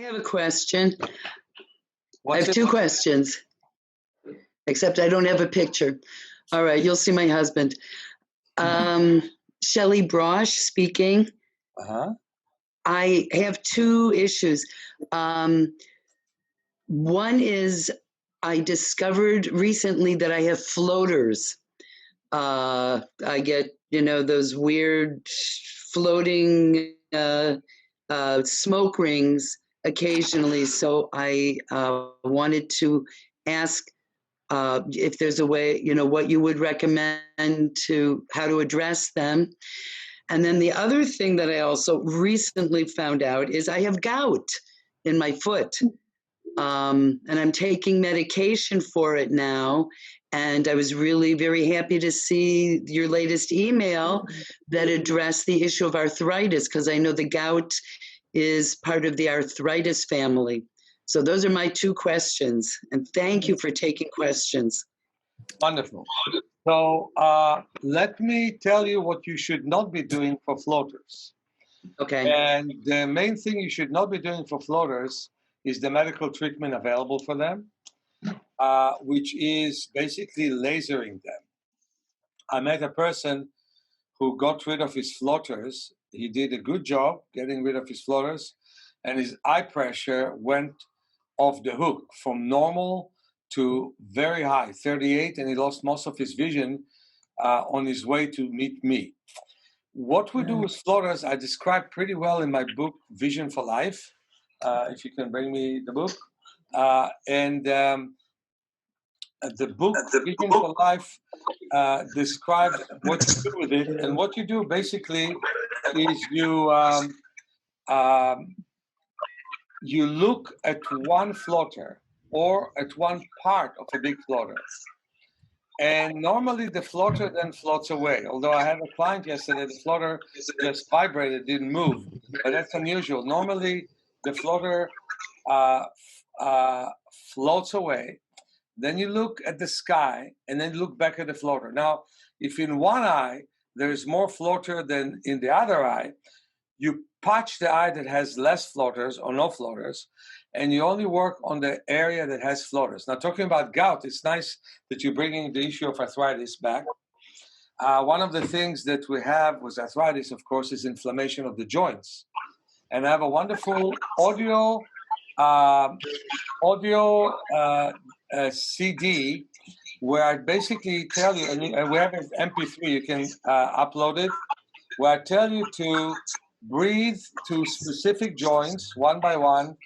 have a question. What's I have two questions, except I don't have a picture. All right, you'll see my husband. Shelley Brosh speaking. Uh-huh. I have two issues. One is I discovered recently that I have floaters. I get, those weird floating smoke rings occasionally. So I wanted to ask if there's a way, what you would recommend to how to address them. And then the other thing that I also recently found out is I have gout in my foot. And I'm taking medication for it now. And I was really very happy to see your latest email that addressed the issue of arthritis, because I know the gout is part of the arthritis family. So those are my two questions. And thank you for taking questions. Wonderful. So let me tell you what you should not be doing for floaters. Okay. And the main thing you should not be doing for floaters is the medical treatment available for them, which is basically lasering them. I met a person who got rid of his floaters. He did a good job getting rid of his floaters, and his eye pressure went off the hook from normal to very high, 38, and he lost most of his vision on his way to meet me. What we do with floaters, I describe pretty well in my book, Vision for Life, if you can bring me the book. The book, Vision for Life, describes what you do with it. And what you do basically is you look at one floater or at one part of a big floater. And normally the floater then floats away. Although I had a client yesterday, the floater just vibrated, didn't move. But that's unusual. Normally the floater floats away. Then you look at the sky and then look back at the floater. Now, if in one eye there's more floater than in the other eye, you patch the eye that has less floaters or no floaters, and you only work on the area that has floaters. Now, talking about gout, it's nice that you're bringing the issue of arthritis back. One of the things that we have with arthritis, of course, is inflammation of the joints. And I have a wonderful audio CD where I basically tell you, and we have an MP3, you can upload it, where I tell you to breathe to specific joints one by one,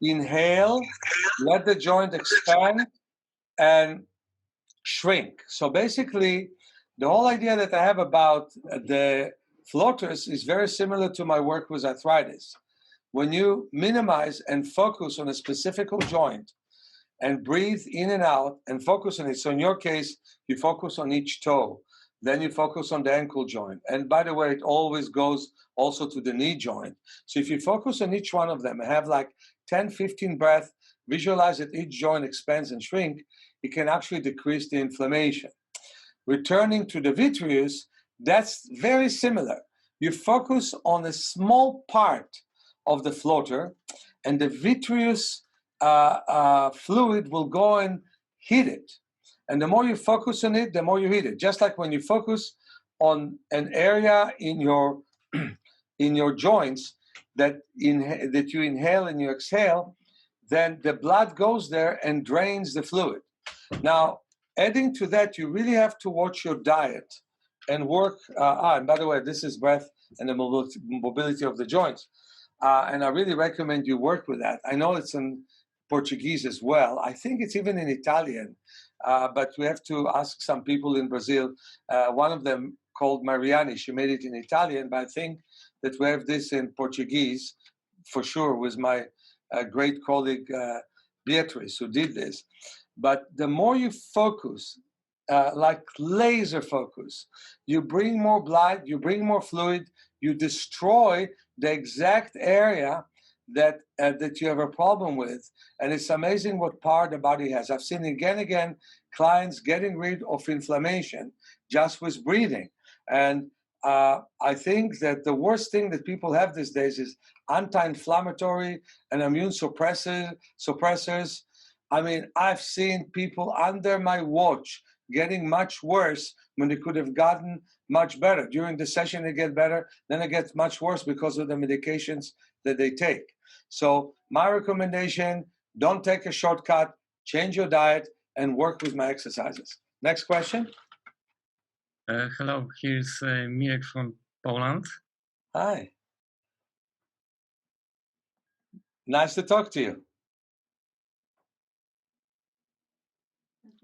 inhale, let the joint expand and shrink. So basically, the whole idea that I have about the floaters is very similar to my work with arthritis. When you minimize and focus on a specific joint and breathe in and out and focus on it. So in your case, you focus on each toe. Then you focus on the ankle joint. And by the way, it always goes also to the knee joint. So if you focus on each one of them and have like 10, 15 breaths, visualize that each joint expands and shrink, it can actually decrease the inflammation. Returning to the vitreous, that's very similar. You focus on a small part of the floater, and the vitreous fluid will go and hit it. And the more you focus on it, the more you hit it. Just like when you focus on an area in your in your joints that you inhale and you exhale, then the blood goes there and drains the fluid. Now, adding to that, you really have to watch your diet and work. And by the way, this is breath and the mobility of the joints. And I really recommend you work with that. I know it's in Portuguese as well. I think it's even in Italian. But we have to ask some people in Brazil. One of them called Mariani, she made it in Italian, but I think that we have this in Portuguese, for sure, with my great colleague Beatrice, who did this. But the more you focus, like laser focus, you bring more blood, you bring more fluid, you destroy the exact area that you have a problem with. And it's amazing what power the body has. I've seen again and again clients getting rid of inflammation just with breathing. And I think that the worst thing that people have these days is anti-inflammatory and immune suppressors. I mean, I've seen people under my watch getting much worse when they could have gotten much better. During the session, they get better, then it gets much worse because of the medications that they take. So my recommendation, don't take a shortcut, change your diet, and work with my exercises. Next question. Hello, here's Meir from Poland. Hi. Nice to talk to you.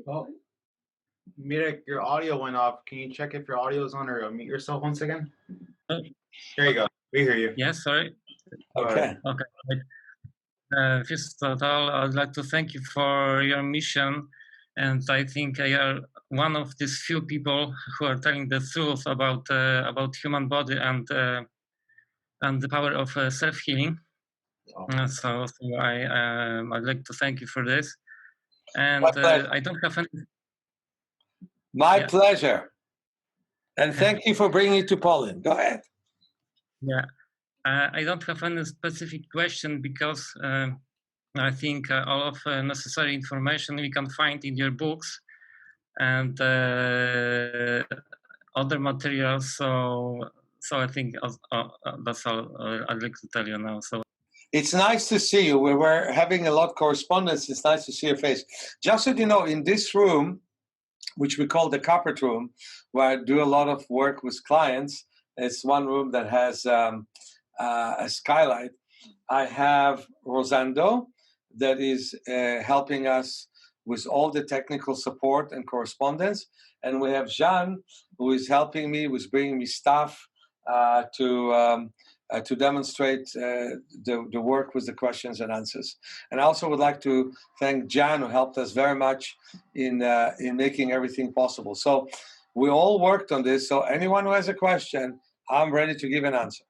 Oh, Meir, your audio went off. Can you check if your audio is on or mute yourself once again? Oh. There you go. We hear you. Yes, sorry. Okay. Okay. First of all, I'd like to thank you for your mission. And I think you are one of these few people who are telling the truth about human body and the power of self-healing. Oh. So I'd like to thank you for this. And I don't have any. My pleasure. And thank you for bringing it to Poland. Go ahead. Yeah, I don't have any specific question because I think all of necessary information we can find in your books and other materials. So I think that's all I'd like to tell you now. So it's nice to see you. We were having a lot of correspondence. It's nice to see your face. Just so you know, in this room, which we call the carpet room, where I do a lot of work with clients, it's one room that has a skylight. I have Rosando that is helping us with all the technical support and correspondence. And we have Jean, who is helping me with bringing me stuff to demonstrate the work with the questions and answers. And I also would like to thank Jan, who helped us very much in making everything possible. So we all worked on this. So anyone who has a question, I'm ready to give an answer.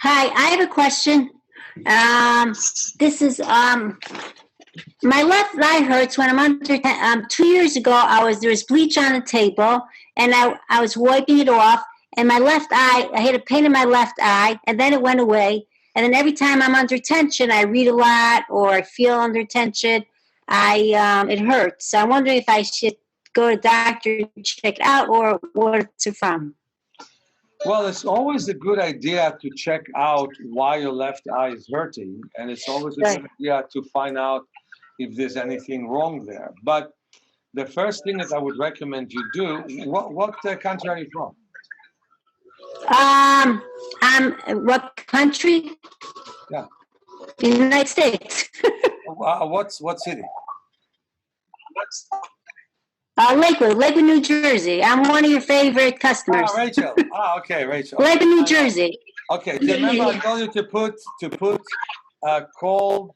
Hi, I have a question. This is my left eye hurts when I'm under. 2 years ago, there was bleach on the table, and I was wiping it off. And my left eye, I had a pain in my left eye, and then it went away. And then every time I'm under tension, I read a lot or I feel under tension, it hurts. So I'm wondering if I should go to the doctor to check it out or what it's from. Well, it's always a good idea to check out why your left eye is hurting, and it's always a good idea to find out if there's anything wrong there. But the first thing that I would recommend you do, what country are you from? What country? Yeah. The United States. What city? Lakewood, New Jersey. I'm one of your favorite customers. Rachel. Okay, Rachel. Lakewood, New Jersey. Okay. Remember, I told you to put cold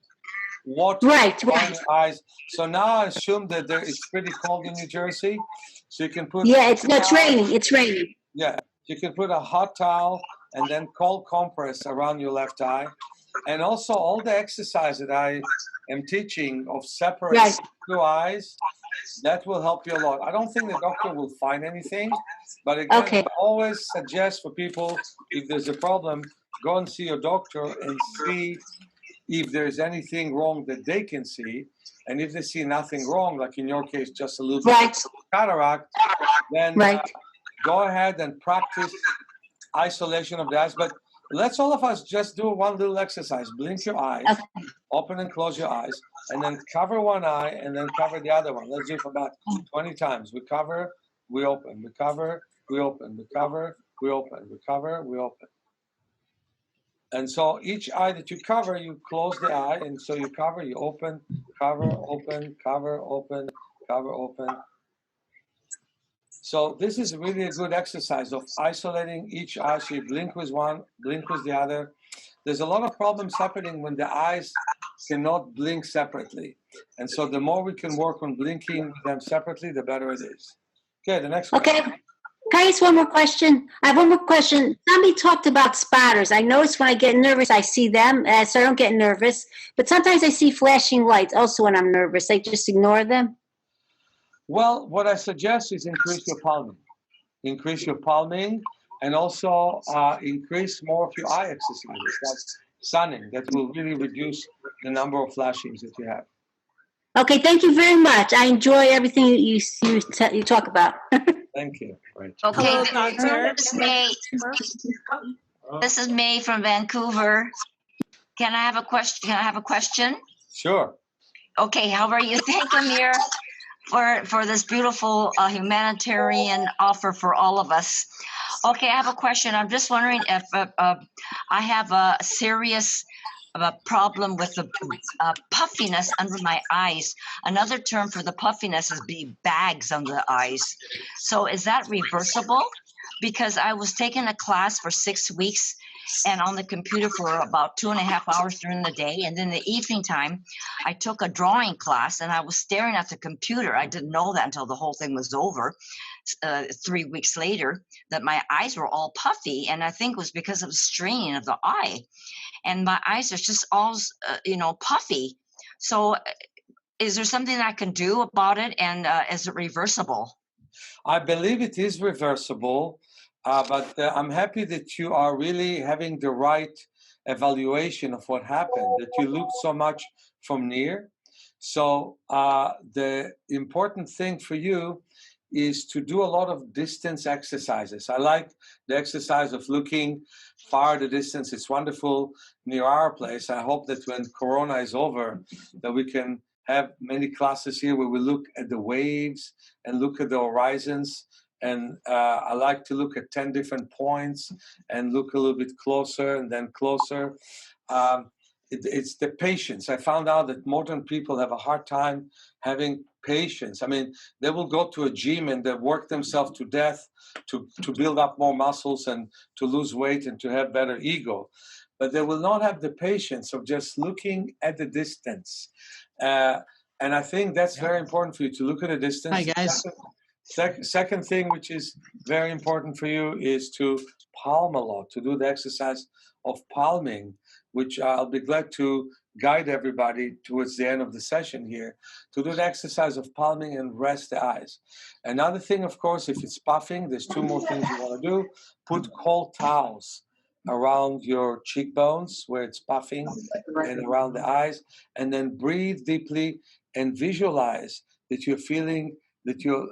water on your eyes. So now I assume that it's pretty cold in New Jersey, so you can put. Yeah, it's raining. It's raining. Yeah, you can put a hot towel and then cold compress around your left eye, and also all the exercise that I am teaching of separating two eyes. That will help you a lot. I don't think the doctor will find anything, but again, I always suggest for people, if there's a problem, go and see your doctor and see if there's anything wrong that they can see. And if they see nothing wrong, like in your case, just a little bit of cataract, then go ahead and practice isolation of the eyes. But let's all of us just do one little exercise. Blink your eyes, open and close your eyes, and then cover one eye and then cover the other one. Let's do it for about 20 times. We cover, we open, we cover, we open, we cover, we open, we cover, we open. And so each eye that you cover, you close the eye, and so you cover, you open, cover, open, cover, open, cover, open. So this is really a good exercise of isolating each eye. So you blink with one, blink with the other. There's a lot of problems happening when the eyes cannot blink separately. And so the more we can work on blinking them separately, the better it is. Okay, the next one. Okay. Can I ask one more question? I have one more question. Somebody talked about spotters. I notice when I get nervous, I see them, so I don't get nervous. But sometimes I see flashing lights also when I'm nervous. I just ignore them. Well, what I suggest is increase your palming. Increase your palming. and also increase more of your eye exercises, like sunning. That will really reduce the number of flashings that you have. Okay, thank you very much. I enjoy everything you talk about. Thank you. Right. Okay, Hello, doctor. this is May. This is May from Vancouver. Can I have a question? Can I have a question? Sure. Okay, how are you? Thank you, Meir, for this beautiful humanitarian offer for all of us. Okay, I have a question. I'm just wondering if I have a serious problem with the puffiness under my eyes. Another term for the puffiness is bags under the eyes. So is that reversible? Because I was taking a class for 6 weeks and on the computer for about 2.5 hours during the day. And then the evening time, I took a drawing class and I was staring at the computer. I didn't know that until the whole thing was over. 3 weeks later, that my eyes were all puffy. And I think it was because of the straining of the eye. And my eyes are just all, puffy. So is there something I can do about it? And is it reversible? I believe it is reversible, but I'm happy that you are really having the right evaluation of what happened, that you looked so much from near. So the important thing for you is to do a lot of distance exercises. I like the exercise of looking far the distance. It's wonderful near our place. I hope that when Corona is over, that we can have many classes here where we look at the waves and look at the horizons. And I like to look at 10 different points and look a little bit closer and then closer. It's the patience. I found out that modern people have a hard time having patience. I mean, they will go to a gym and they work themselves to death to build up more muscles and to lose weight and to have better ego. But they will not have the patience of just looking at the distance. And I think that's very important for you to look at the distance. Hi, guys. Second thing, which is very important for you, is to palm a lot, to do the exercise of palming, which I'll be glad to guide everybody towards the end of the session here, to do the exercise of palming and rest the eyes. Another thing, of course, if it's puffing, there's 2 more things you want to do. Put cold towels around your cheekbones where it's puffing and around the eyes, and then breathe deeply and visualize that you're feeling that you'll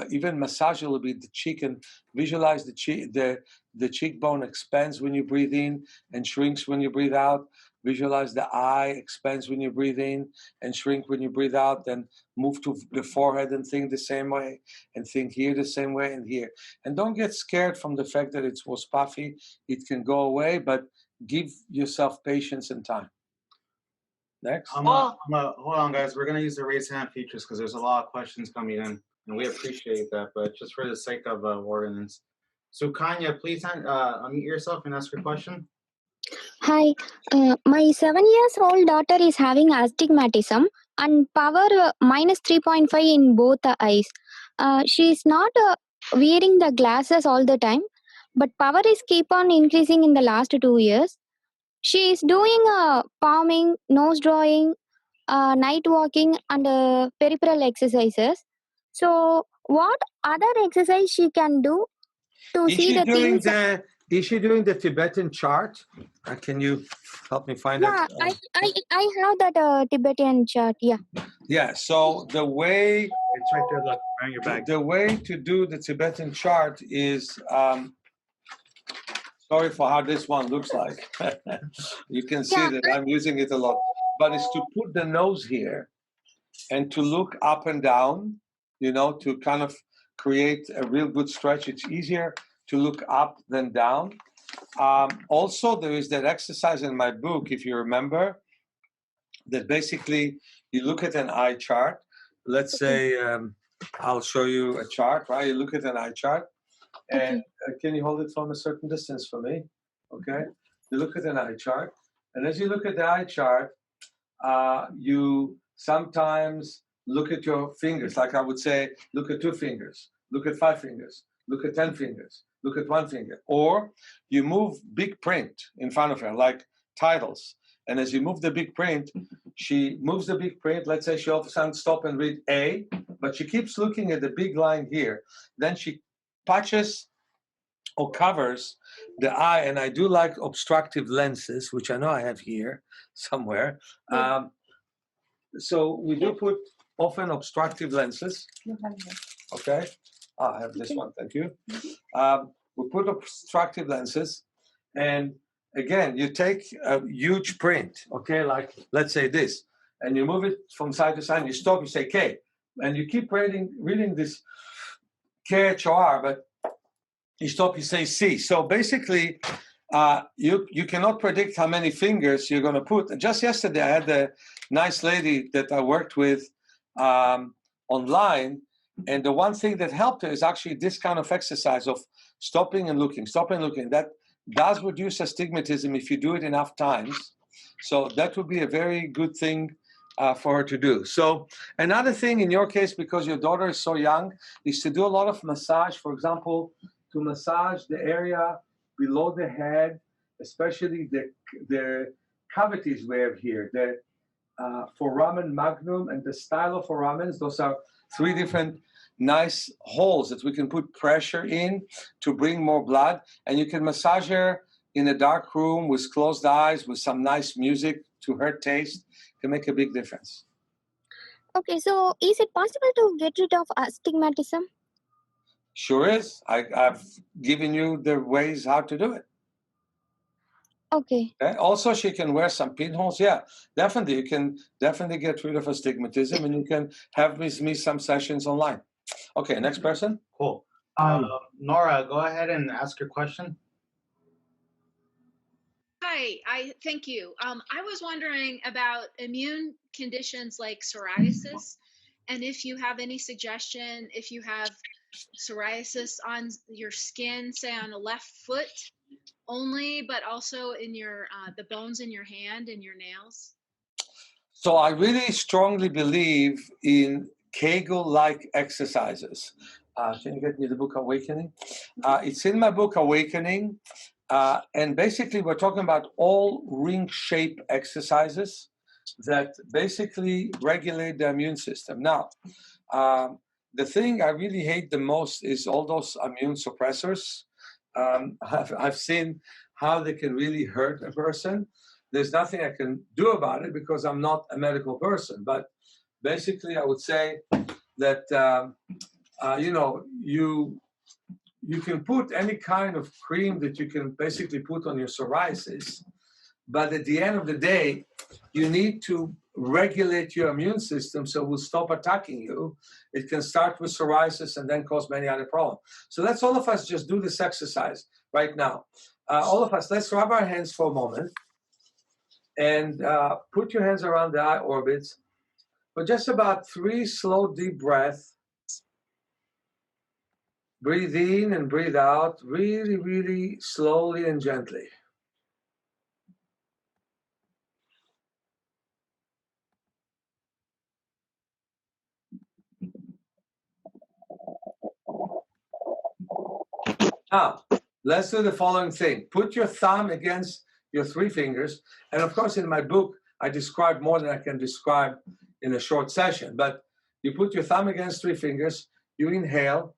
even massage a little bit the cheek and visualize the cheekbone expands when you breathe in and shrinks when you breathe out. Visualize the eye expands when you breathe in and shrink when you breathe out. Then move to the forehead and think the same way, and think here the same way and here. And don't get scared from the fact that it was puffy. It can go away, but give yourself patience and time. Next. Hold on, guys. We're gonna use the raise hand features because there's a lot of questions coming in, and we appreciate that. But just for the sake of ordinance, so Kanya, please unmute yourself and ask your question. Hi, my 7-year-old daughter is having astigmatism and power minus 3.5 in both the eyes. She is not wearing the glasses all the time, but power is keep on increasing in the last 2 years. She is doing palming, nose drawing, night walking, and peripheral exercises. So, what other exercise she can do to see the things? Is she doing the Tibetan chart? Can you help me find Yeah, it? I have that Tibetan chart. Yeah. Yeah. So the way It's right there. Look, around your back. the way to do the Tibetan chart is. Sorry for how this one looks like. You can see that I'm using it a lot. But it's to put the nose here and to look up and down, to kind of create a real good stretch. It's easier to look up than down. Also, there is that exercise in my book, if you remember, that basically you look at an eye chart. Let's say I'll show you a chart, right? You look at an eye chart. And can you hold it from a certain distance for me? Okay. You look at an eye chart. And as you look at the eye chart, you sometimes look at your fingers. Like I would say, look at 2 fingers, look at 5 fingers, look at 10 fingers, look at 1 finger. Or you move big print in front of her, like titles. And as you move the big print, she moves the big print. Let's say she all of a sudden stop and read A, but she keeps looking at the big line here. Then she touches or covers the eye, and I do like obstructive lenses, which I know I have here somewhere. So we do put often obstructive lenses. Okay, I have this one, thank you. We put obstructive lenses, and again, you take a huge print, okay, like let's say this, and you move it from side to side, and you stop, you say K, and you keep reading this KHR, but you stop, you say C. So basically, you cannot predict how many fingers you're going to put. Just yesterday, I had a nice lady that I worked with online, and the one thing that helped her is actually this kind of exercise of stopping and looking, stopping and looking. That does reduce astigmatism if you do it enough times. So that would be a very good thing for her to do. So another thing in your case, because your daughter is so young, is to do a lot of massage. For example, to massage the area below the head, especially the cavities we have here, the foramen magnum and the styloforamens. Those are three different nice holes that we can put pressure in to bring more blood. And you can massage her in a dark room with closed eyes, with some nice music to her taste. It can make a big difference. Okay, so is it possible to get rid of astigmatism? Sure is. I've given you the ways how to do it. Okay. Also, she can wear some pinholes. Yeah, definitely. You can definitely get rid of astigmatism, and you can have me some sessions online. Okay, next person. Cool. Nora, go ahead and ask your question. Hi, thank you. I was wondering about immune conditions like psoriasis, and if you have any suggestion, if you have psoriasis on your skin, say on a left foot only, but also in your the bones in your hand and your nails. So I really strongly believe in Kegel-like exercises. Can you get me the book Awakening? It's in my book Awakening. And basically, we're talking about all ring-shape exercises that basically regulate the immune system. Now, the thing I really hate the most is all those immune suppressors. I've seen how they can really hurt a person. There's nothing I can do about it because I'm not a medical person. But basically, I would say that, you can put any kind of cream that you can basically put on your psoriasis, but at the end of the day, you need to regulate your immune system so it will stop attacking you. It can start with psoriasis and then cause many other problems. So let's all of us just do this exercise right now. All of us, let's rub our hands for a moment and put your hands around the eye orbits for just about 3 slow, deep breaths. Breathe in and breathe out really, really slowly and gently. Now, let's do the following thing. Put your thumb against your 3 fingers. And of course, in my book, I describe more than I can describe in a short session. But you put your thumb against 3 fingers, you inhale.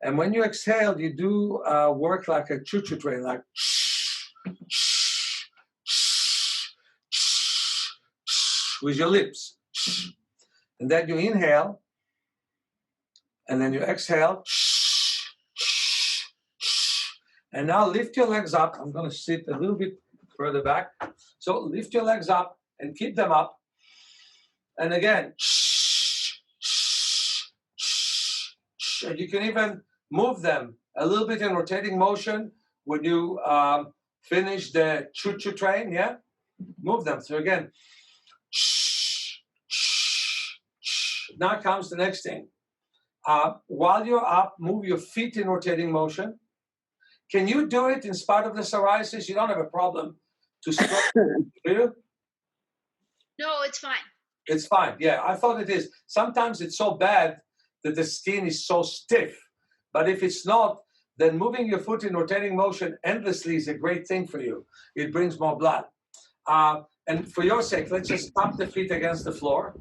And when you exhale, you do work like a choo-choo train, like with your lips. And then you inhale, and then you exhale. And now lift your legs up. I'm going to sit a little bit further back. So lift your legs up and keep them up. And again, and you can even move them a little bit in rotating motion when you finish the choo-choo train, yeah? Move them. So again, now comes the next thing. While you're up, move your feet in rotating motion. Can you do it in spite of the psoriasis? You don't have a problem to stretch, do you? No, it's fine. It's fine, yeah. I thought it is. Sometimes it's so bad that the skin is so stiff. But if it's not, then moving your foot in rotating motion endlessly is a great thing for you. It brings more blood. And for your sake, let's just tap the feet against the floor.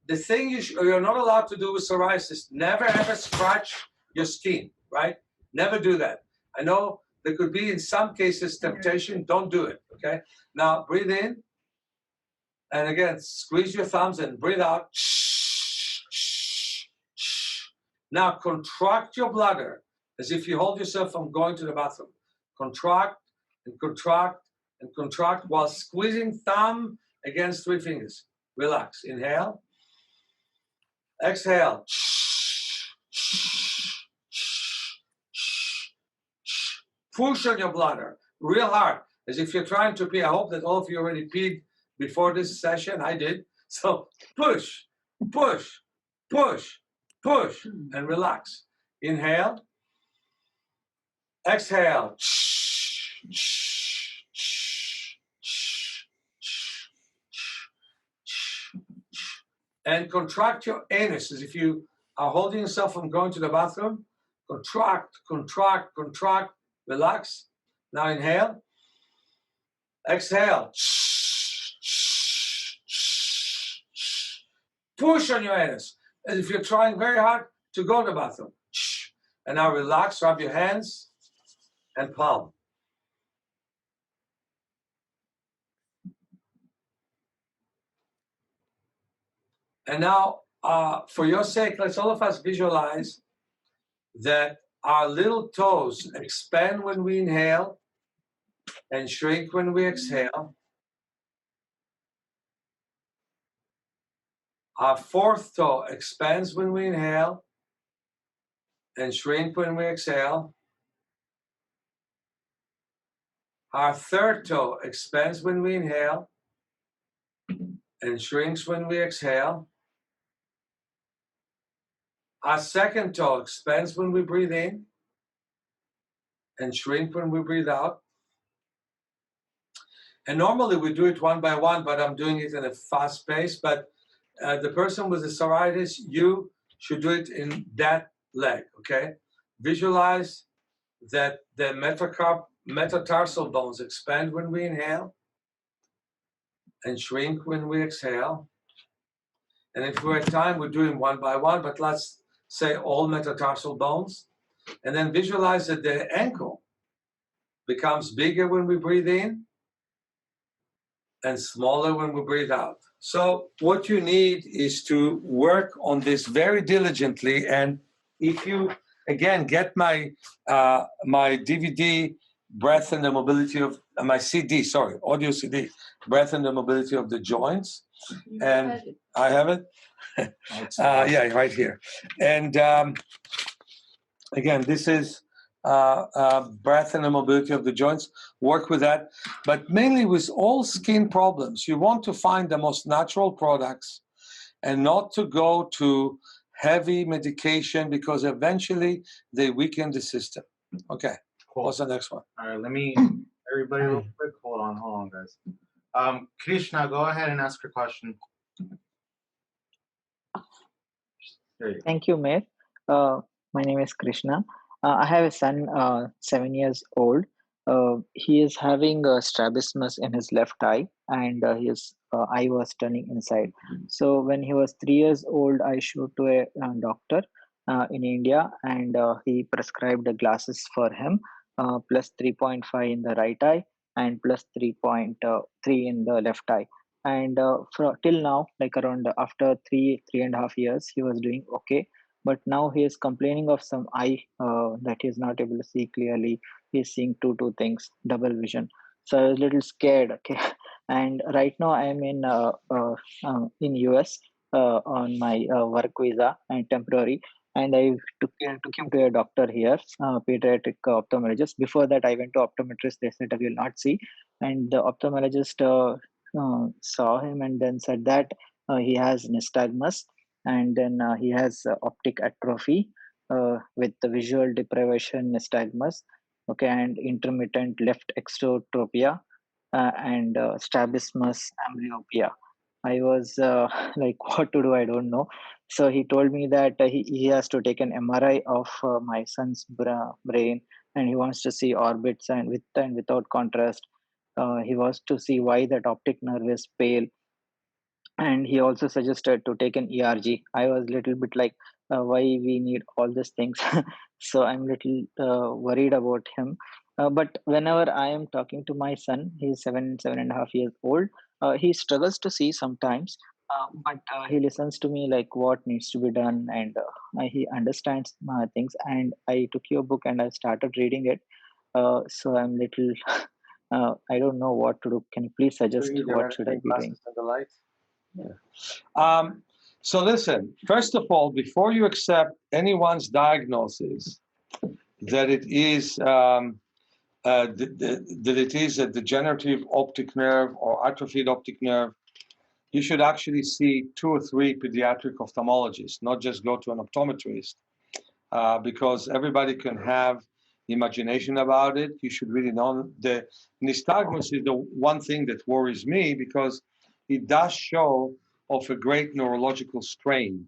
The thing you're not allowed to do with psoriasis, never ever scratch your skin, right? Never do that. I know there could be in some cases temptation. Don't do it. Okay. Now breathe in, and again squeeze your thumbs and breathe out. Now contract your bladder as if you hold yourself from going to the bathroom. Contract and contract and contract while squeezing thumb against 3 fingers. Relax. Inhale. Exhale. Push on your bladder real hard, as if you're trying to pee. I hope that all of you already peed before this session. I did. So push, push, push, push, and relax. Inhale. Exhale. And contract your anus as if you are holding yourself from going to the bathroom. Contract, contract, contract, relax. Now inhale. Exhale. Push on your anus as if you're trying very hard to go to the bathroom. And now relax, rub your hands and palm. And now, for your sake, let's all of us visualize that our little toes expand when we inhale and shrink when we exhale. Our 4th toe expands when we inhale and shrink when we exhale. Our 3rd toe expands when we inhale and shrinks when we exhale. Our 2nd toe expands when we breathe in and shrink when we breathe out. And normally we do it one by one, but I'm doing it in a fast pace. But the person with the psoriasis, you should do it in that leg, okay? Visualize that the metatarsal bones expand when we inhale and shrink when we exhale. And if we're at time, we're doing one by one, but let's say all metatarsal bones. And then visualize that the ankle becomes bigger when we breathe in and smaller when we breathe out. So what you need is to work on this very diligently. And if you, again, get my my DVD, Breath and the Mobility of, my CD, sorry, audio CD, Breath and the Mobility of the Joints. And I have it. Yeah, right here. And again, this is breath and the mobility of the joints. Work with that. But mainly with all skin problems, you want to find the most natural products and not to go to heavy medication because eventually they weaken the system. Okay, Cool. What's the next one? All right, let me, everybody real quick, hold on, guys. Krishna, go ahead and ask your question. There you go. Thank you, Meir. My name is Krishna. I have a son, 7 years old. He is having strabismus in his left eye, and his eye was turning inside. So when he was 3 years old, I showed to a doctor in India, and he prescribed the glasses for him, plus 3.5 in the right eye and plus 3.3 in the left eye. And till now, like around after 3.5 years, he was doing okay. But now he is complaining of some eye that he is not able to see clearly. He is seeing two things, double vision. So I was a little scared. Okay, and right now I am in US on my work visa and temporary. And I took him to a doctor here, pediatric ophthalmologist. Before that, I went to optometrist. They said I will not see, and the ophthalmologist saw him and then said that he has nystagmus, and then he has optic atrophy with the visual deprivation nystagmus, okay, and intermittent left exotropia and strabismus amblyopia. I was like, what to do? I don't know. So he told me that he has to take an MRI of my son's brain, and he wants to see orbits and with and without contrast. He wants to see why that optic nerve is pale, and he also suggested to take an ERG. I was a little bit like, why we need all these things. So I'm little worried about him. But whenever I am talking to my son, he's 7.5 years old. He struggles to see sometimes, but he listens to me like what needs to be done, and he understands things. And I took your book and I started reading it. So I'm little. I don't know what to do. Can you please suggest what should I be doing? And the light? Yeah. So listen, first of all, before you accept anyone's diagnosis that it is that it is a degenerative optic nerve or atrophied optic nerve, you should actually see 2 or 3 pediatric ophthalmologists, not just go to an optometrist, because everybody can have imagination about it. You should really know. The nystagmus is the one thing that worries me because it does show of a great neurological strain.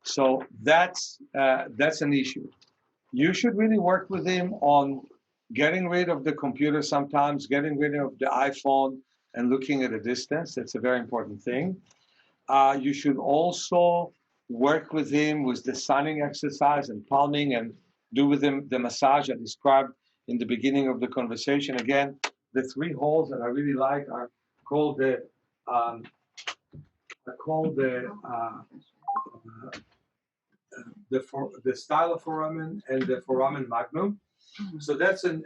So that's an issue. You should really work with him on getting rid of the computer sometimes, getting rid of the iPhone and looking at a distance. That's a very important thing. You should also work with him with the sunning exercise and palming, and do with him the massage I described in the beginning of the conversation. Again, the 3 holes that I really like are called the styloforamen and the foramen magnum. So that's an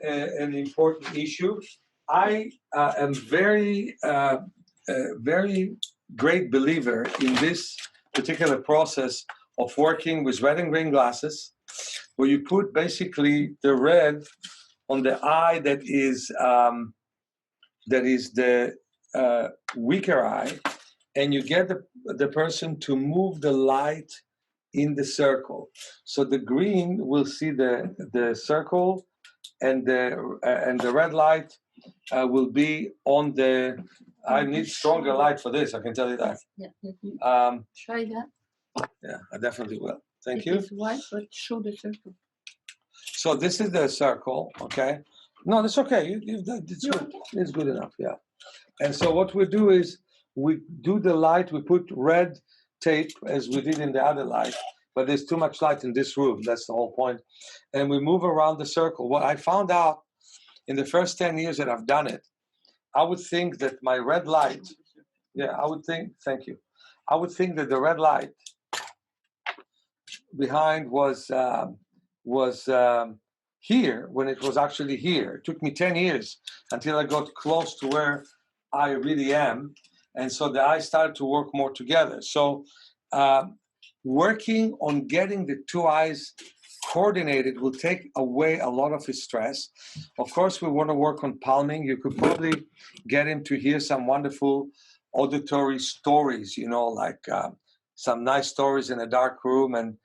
important issue. I am very great believer in this particular process of working with red and green glasses, where you put basically the red on the eye that is the weaker eye, and you get the person to move the light in the circle. So the green will see the circle, and the red light will be on the. I need stronger light for this. I can tell you that. Yeah. Try that. Yeah, I definitely will. Thank It you. is white, but show the circle. So this is the circle, okay? No, that's okay. It's good. It's good enough, yeah. And so what we do is we do the light. We put red tape as we did in the other light, but there's too much light in this room. That's the whole point. And we move around the circle. What I found out in the first 10 years that I've done it, I would think that my red light, thank you. I would think that the red light behind was here when it was actually here. It took me 10 years until I got close to where I really am. And so the eyes started to work more together. So working on getting the 2 eyes coordinated will take away a lot of his stress. Of course, we want to work on palming. You could probably get him to hear some wonderful auditory stories, like some nice stories in a dark room, and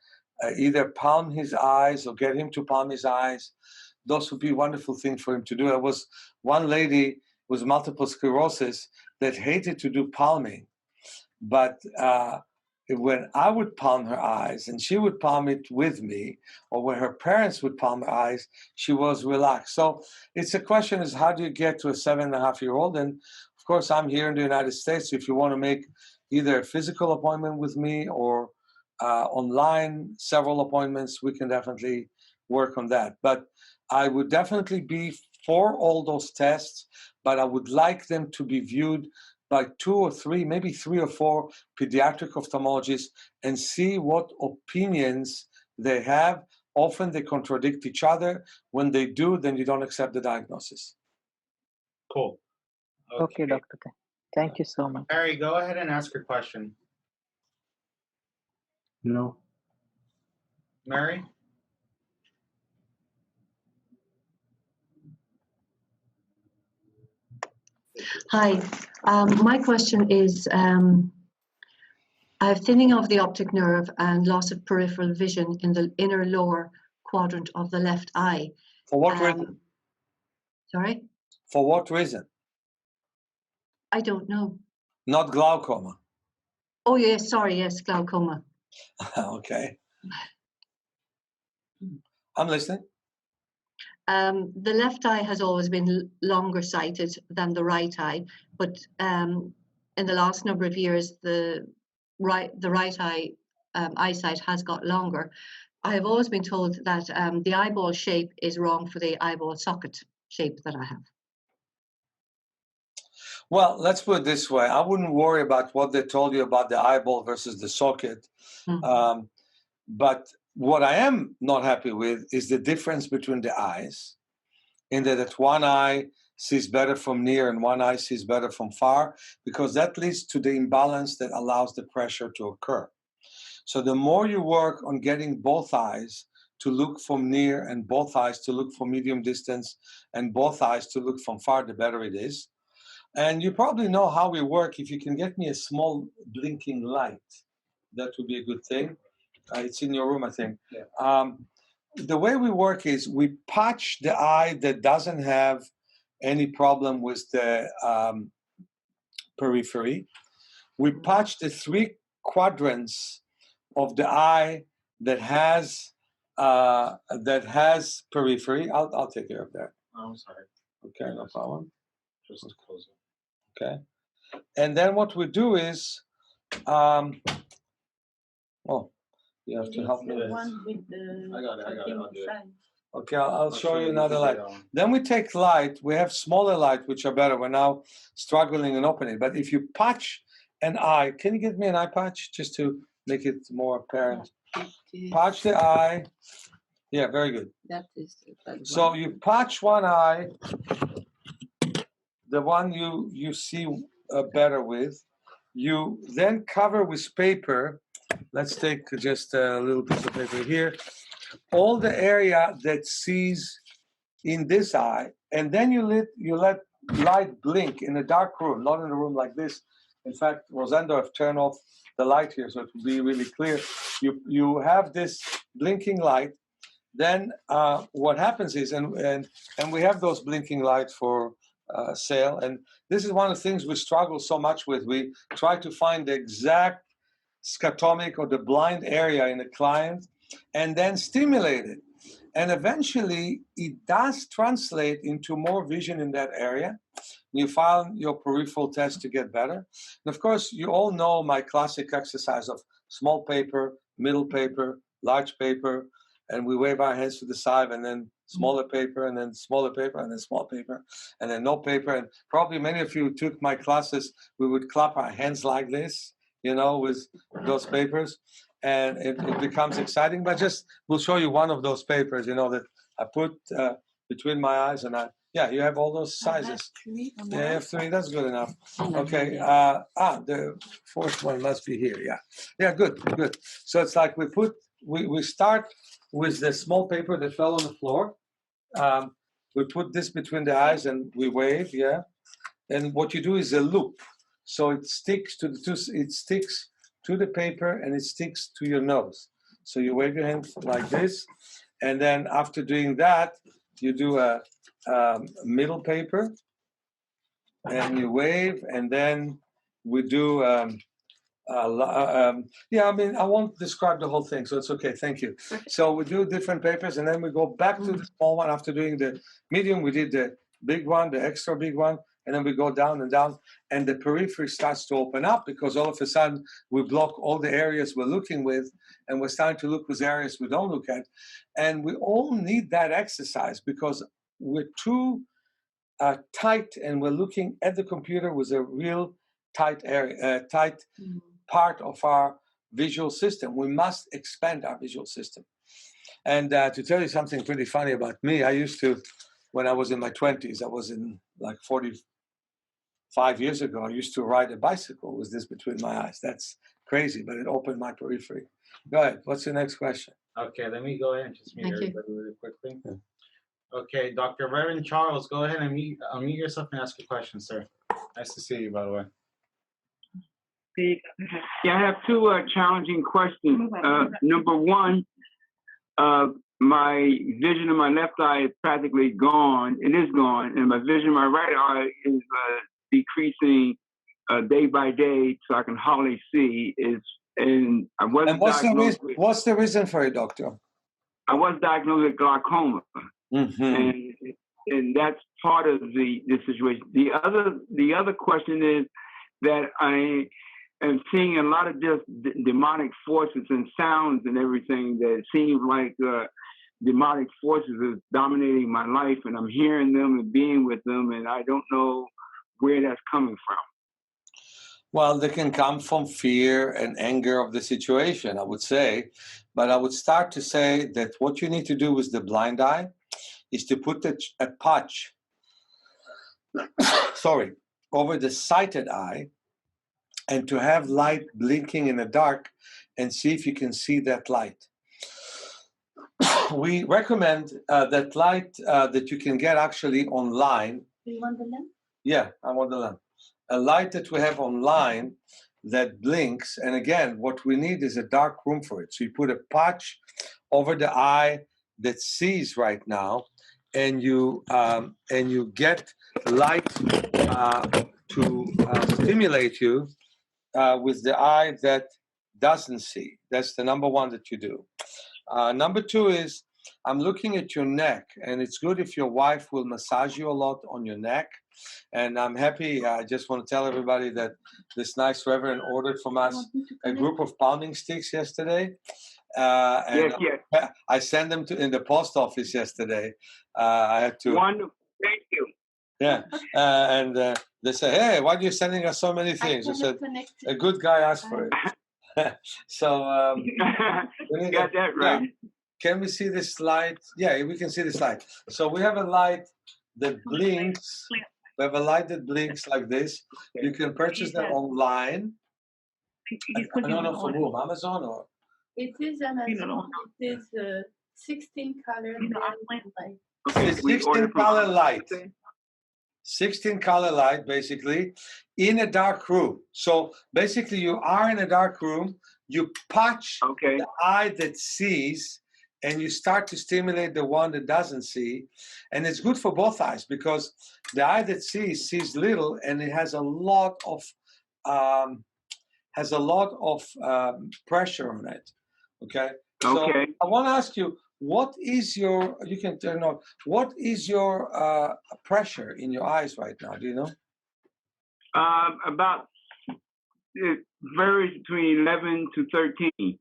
either palm his eyes or get him to palm his eyes. Those would be wonderful things for him to do. There was one lady with multiple sclerosis that hated to do palming, but when I would palm her eyes and she would palm it with me, or when her parents would palm her eyes, she was relaxed. So it's a question is, how do you get to a 7.5-year-old? And of course, I'm here in the United States. So if you want to make either a physical appointment with me or online, several appointments, we can definitely work on that. But I would definitely be for all those tests, but I would like them to be viewed by 2 or 3, maybe 3 or 4 pediatric ophthalmologists and see what opinions they have. Often they contradict each other. When they do, then you don't accept the diagnosis. Cool. Okay, Doctor. Thank you so much. Harry, go ahead and ask your question. No. Mary? Hi. My question is, I have thinning of the optic nerve and loss of peripheral vision in the inner lower quadrant of the left eye. For what reason? Sorry? For what reason? I don't know. Not glaucoma. Oh, yes. Sorry. Yes, glaucoma. Okay. I'm listening. The left eye has always been longer sighted than the right eye, but in the last number of years, the right eye eyesight has got longer. I have always been told that the eyeball shape is wrong for the eyeball socket shape that I have. Well, let's put it this way. I wouldn't worry about what they told you about the eyeball versus the socket. But what I am not happy with is the difference between the eyes, in that one eye sees better from near and one eye sees better from far, because that leads to the imbalance that allows the pressure to occur. So the more you work on getting both eyes to look from near and both eyes to look from medium distance and both eyes to look from far, the better it is. And you probably know how we work. If you can get me a small blinking light, that would be a good thing. It's in your room, I think. Yeah. The way we work is we patch the eye that doesn't have any problem with the periphery. We patch the 3 quadrants of the eye that has periphery. I'll take care of that. Oh, I'm sorry. Okay, no problem. Just close it. Okay, and then what we do is, you have to help me. I got it. I'll do it. Okay, I'll show you another light. Then we take light. We have smaller light, which are better. We're now struggling and opening. But if you patch an eye, can you give me an eye patch just to make it more apparent? Patch the eye. Yeah, very good. That is. So you patch one eye, the one you see better with. You then cover with paper. Let's take just a little piece of paper here. All the area that sees in this eye, and then you let light blink in a dark room, not in a room like this. In fact, Rosendo have turned off the light here, so it will be really clear. You have this blinking light. Then what happens is, and we have those blinking lights for sale, and this is one of the things we struggle so much with. We try to find the exact scotomic or the blind area in the client and then stimulate it. And eventually it does translate into more vision in that area. You find your peripheral test to get better. And of course, you all know my classic exercise of small paper, middle paper, large paper, and we wave our hands to the side, and then smaller paper, and then smaller paper, and then small paper, and then no paper. And probably many of you took my classes, we would clap our hands like this, with those papers, and it becomes exciting. But we'll show you one of those papers, that I put between my eyes, and you have all those sizes. Yeah, you have 3. That's good enough. Okay. The 4th one must be here. Yeah. Good. So it's like we start with the small paper that fell on the floor. We put this between the eyes and we wave. Yeah. And what you do is a loop. So it sticks to the paper and it sticks to your nose. So you wave your hand like this, and then after doing that, you do a middle paper, and you wave, and then we do. I won't describe the whole thing, so it's okay. Thank you. So we do different papers, and then we go back to the small one. After doing the medium, we did the big one, the extra big one. And then we go down and down, and the periphery starts to open up because all of a sudden we block all the areas we're looking with, and we're starting to look with areas we don't look at. And we all need that exercise because we're too tight, and we're looking at the computer with a real tight area, part of our visual system. We must expand our visual system. And to tell you something pretty funny about me, I used to, when I was in my 20s, I was in like 45 years ago, I used to ride a bicycle with this between my eyes. That's crazy, but it opened my periphery. Go ahead. What's your next question? Okay, let me go ahead and just mute everybody really quickly. Yeah. Okay, Dr. Reverend Charles, go ahead and unmute yourself and ask your question, sir. Nice to see you, by the way. Yeah, I have 2 challenging questions. Number 1, my vision in my left eye is practically gone. It is gone, and my vision in my right eye is decreasing day by day, so I can hardly see. What's the reason for it, doctor? I was diagnosed with glaucoma, and that's part of the situation. The other question is that am seeing a lot of just demonic forces and sounds and everything that seems like demonic forces is dominating my life, and I'm hearing them and being with them, and I don't know where that's coming from. Well, they can come from fear and anger of the situation, I would say. But I would start to say that what you need to do with the blind eye is to put a patch, sorry, over the sighted eye, and to have light blinking in the dark and see if you can see that light. We recommend that light that you can get actually online. Do you want the lamp? Yeah, I want the lamp. A light that we have online that blinks. And again, what we need is a dark room for it. So you put a patch over the eye that sees right now, and you get light to stimulate you with the eye that doesn't see. That's the number one that you do. Number two is, I'm looking at your neck, and it's good if your wife will massage you a lot on your neck. And I'm happy, I just want to tell everybody that this nice reverend ordered from us a group of pounding sticks yesterday. And yes. I sent them in the post office yesterday. I had to. Wonderful, thank you. Yeah, and they say, hey, why are you sending us so many things? I said, a good guy asked for it. So, you got that right. Yeah. Can we see this light? Yeah, we can see this light. So we have a light that blinks. We have a light that blinks like this. You can purchase them online. I don't know from whom, Amazon or? It is Amazon. It is 16 color light. Okay, 16 color light. 16 color light, basically, in a dark room. So basically, you are in a dark room. You patch the eye that sees, and you start to stimulate the one that doesn't see. And it's good for both eyes, because the eye that sees little, and it has a lot of pressure on it. Okay. So I want to ask you, what is your? You can turn on. What is your pressure in your eyes right now? Do you know? About it varies between 11 to 13.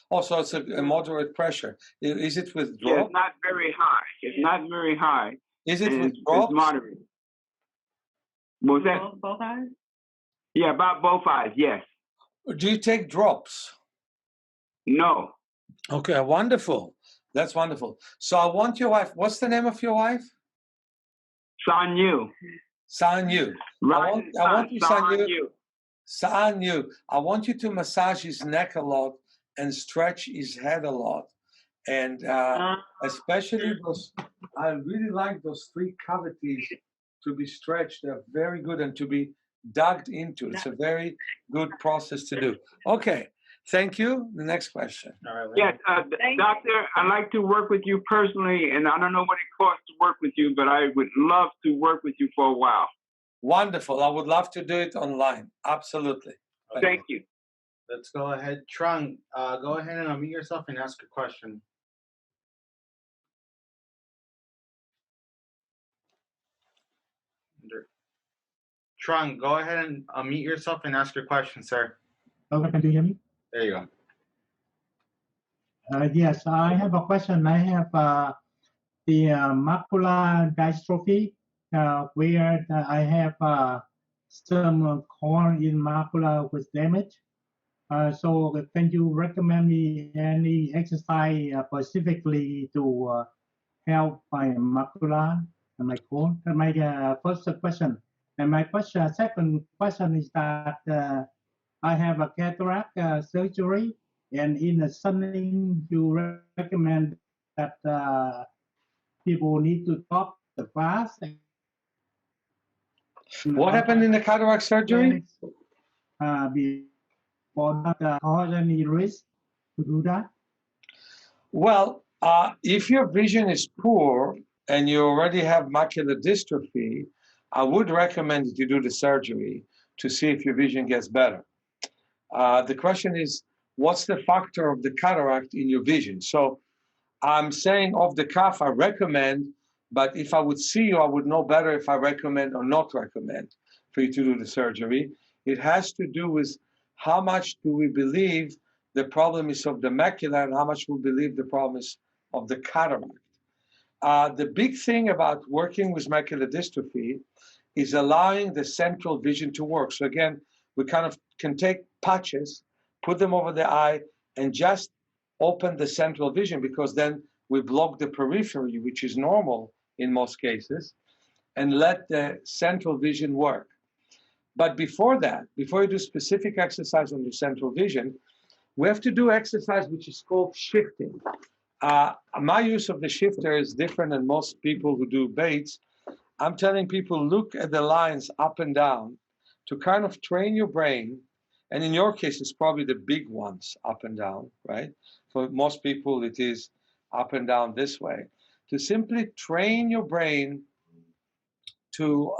Also, it's a moderate pressure. Is it with drops? Yeah, it's not very high. It's not very high. Is it with drops? It's moderate. What was that? Both eyes? Yeah, about both eyes, yes. Do you take drops? No. Okay, wonderful. That's wonderful. So I want your wife. What's the name of your wife? Sanyu. Sanyu. Right. I want you, Sanyu. Sanyu. Sanyu. I want you to massage his neck a lot and stretch his head a lot. And especially those, I really like those three cavities to be stretched. They're very good and to be dug into. It's a very good process to do. Okay. Thank you. The next question. All right, yes, Doctor, I'd like to work with you personally, and I don't know what it costs to work with you, but I would love to work with you for a while. Wonderful. I would love to do it online. Absolutely. Thank you. Let's go ahead. Trung, go ahead and unmute yourself and ask a question. Trung, go ahead and unmute yourself and ask your question, sir. Okay, can you hear me? There you go. Yes, I have a question. I have the macular dystrophy, where I have some corn in macula with damage. So can you recommend me any exercise specifically to help my macula and my corn? And my first question. And my second question is that I have a cataract surgery, and in the sunning, you recommend that people need to top the glass. What happened in the cataract surgery? Before that, cause any risk to do that? Well, if your vision is poor and you already have macular dystrophy, I would recommend that you do the surgery to see if your vision gets better. The question is, what's the factor of the cataract in your vision? So I'm saying off the cuff, I recommend, but if I would see you, I would know better if I recommend or not recommend for you to do the surgery. It has to do with how much do we believe the problem is of the macula and how much we believe the problem is of the cataract. The big thing about working with macular dystrophy is allowing the central vision to work. So again, we kind of can take patches, put them over the eye, and just open the central vision, because then we block the periphery, which is normal in most cases, and let the central vision work. But before that, before you do specific exercise on the central vision, we have to do exercise which is called shifting. My use of the shifter is different than most people who do baits. I'm telling people, look at the lines up and down to kind of train your brain. And in your case, it's probably the big ones up and down, right? For most people, it is up and down this way. To simply train your brain to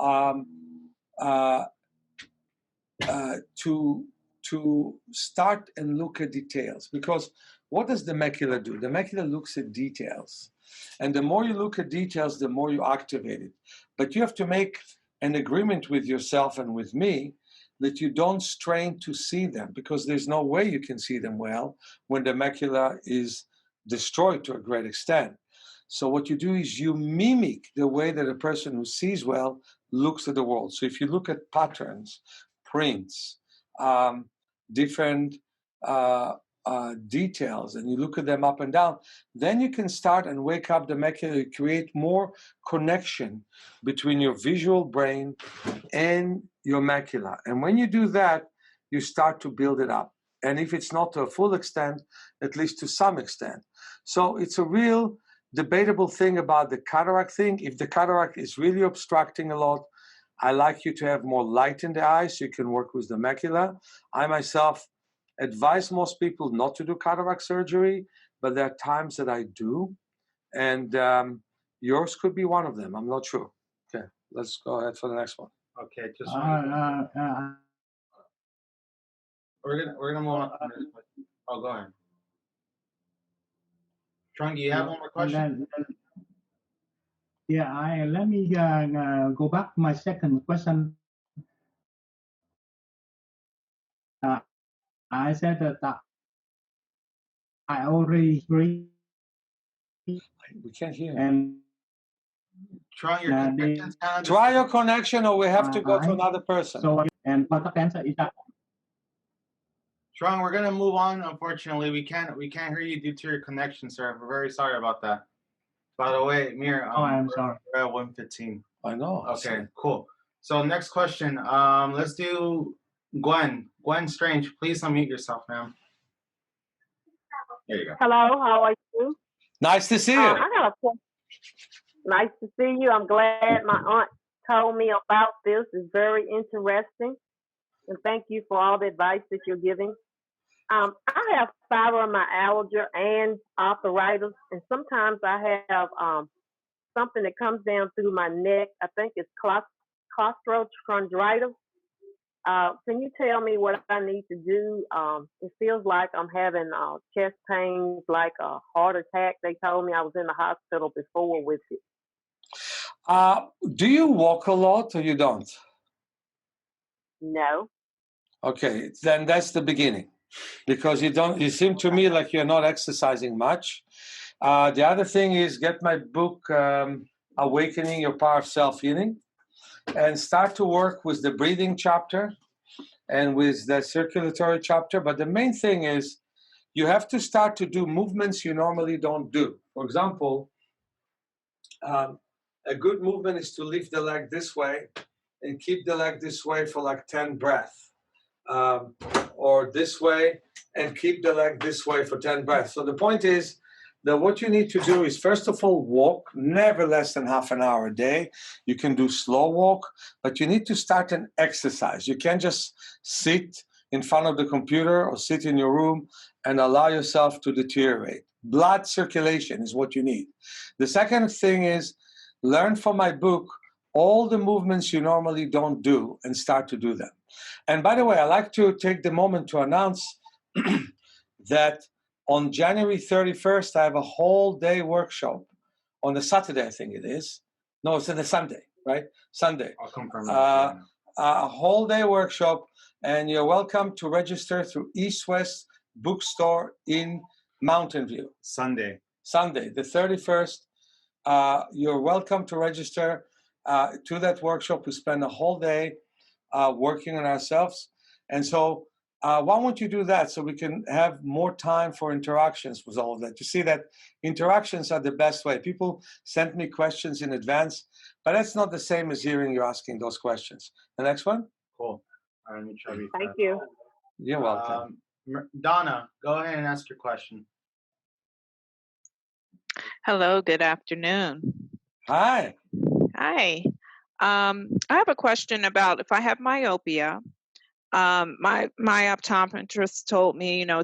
start and look at details. Because what does the macula do? The macula looks at details. And the more you look at details, the more you activate it. But you have to make an agreement with yourself and with me that you don't strain to see them, because there's no way you can see them well when the macula is destroyed to a great extent. So what you do is you mimic the way that a person who sees well looks at the world. So if you look at patterns, prints, different details, and you look at them up and down, then you can start and wake up the macula, create more connection between your visual brain and your macula. And when you do that, you start to build it up. And if it's not to a full extent, at least to some extent. So it's a real debatable thing about the cataract thing. If the cataract is really obstructing a lot, I like you to have more light in the eye so you can work with the macula. I myself advise most people not to do cataract surgery, but there are times that I do. And yours could be one of them. I'm not sure. Okay, let's go ahead for the next one. Okay, just we're gonna move on. Oh, go ahead. Trung, you have one more question? Yeah, let me go back to my second question. I said that I already agree. We can't hear. And try your connection. Try your connection, or we have to go to another person. So, and contact answer is that. Trung, we're gonna move on. Unfortunately, we can't hear you due to your connection, sir. We're very sorry about that. By the way, Meir, I'm sorry. We're at 1:15. I know. Okay, cool. So next question. Let's do Gwen. Gwen Strange, please unmute yourself, ma'am. There you go. Hello, how are you? Nice to see you. I got a question. Nice to see you. I'm glad my aunt told me about this. It's very interesting. And thank you for all the advice that you're giving. I have fibromyalgia and arthritis, and sometimes I have something that comes down through my neck. I think it's costochondritis. Can you tell me what I need to do? It feels like I'm having chest pains, like a heart attack. They told me I was in the hospital before with it. Do you walk a lot or you don't? No. Okay, then that's the beginning, because you don't. You seem to me like you're not exercising much. The other thing is get my book, Awakening Your Power of Self-Healing, and start to work with the breathing chapter and with the circulatory chapter. But the main thing is you have to start to do movements you normally don't do. For example, a good movement is to lift the leg this way and keep the leg this way for like 10 breaths. Or this way and keep the leg this way for 10 breaths. So the point is that what you need to do is, first of all, walk, never less than half an hour a day. You can do slow walk, but you need to start an exercise. You can't just sit in front of the computer or sit in your room and allow yourself to deteriorate. Blood circulation is what you need. The second thing is learn from my book all the movements you normally don't do and start to do them. And by the way, I like to take the moment to announce that on January 31st, I have a whole day workshop. On the Saturday, I think it is. No, it's on the Sunday, right? Sunday. I'll confirm a whole day workshop And you're welcome to register through East West Bookstore in Mountain View. Sunday, the 31st. You're welcome to register to that workshop. We spend a whole day working on ourselves. And so why won't you do that so we can have more time for interactions with all of that? You see that interactions are the best way. People sent me questions in advance, but that's not the same as hearing you asking those questions. The next one? Cool. All right, let me try to be Thank fast. you. You're welcome. Donna, go ahead and ask your question. Hello, good afternoon. Hi. Hi. I have a question about if I have myopia. My optometrist told me, you know,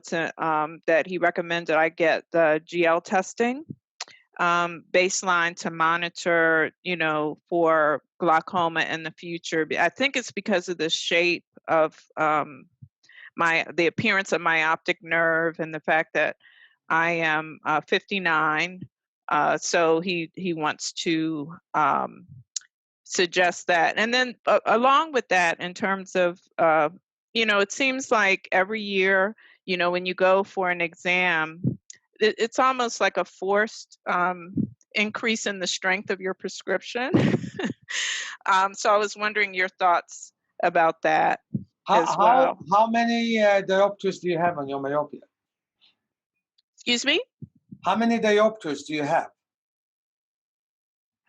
that he recommended I get the GL testing baseline to monitor, you know, for glaucoma in the future. I think it's because of the shape of the appearance of my optic nerve and the fact that I am 59. So he wants to suggest that. And then along with that, in terms of, you know, it seems like every year, you know, when you go for an exam, it's almost like a forced increase in the strength of your prescription. So I was wondering your thoughts about that as well. How many diopters do you have on your myopia? Excuse me? How many diopters do you have?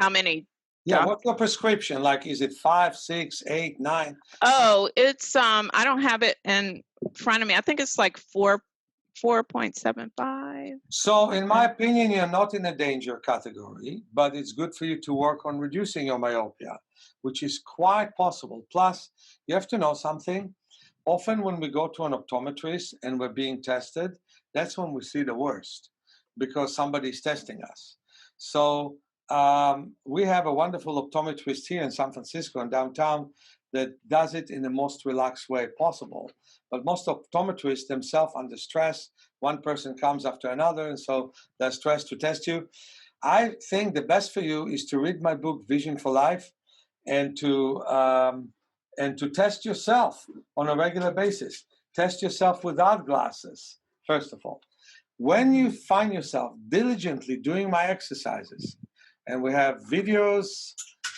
How many? Yeah, what's your prescription? Like, is it 5, 6, 8, 9? Oh, it's I don't have it in front of me. I think it's like 4.75. So in my opinion, you're not in a danger category, but it's good for you to work on reducing your myopia, which is quite possible. Plus, you have to know something. Often when we go to an optometrist and we're being tested, that's when we see the worst because somebody's testing us. So we have a wonderful optometrist here in San Francisco and downtown that does it in the most relaxed way possible. But most optometrists themselves under stress, one person comes after another, and so they're stressed to test you. I think the best for you is to read my book, Vision for Life, and to test yourself on a regular basis. Test yourself without glasses, first of all. When you find yourself diligently doing my exercises, and we have videos,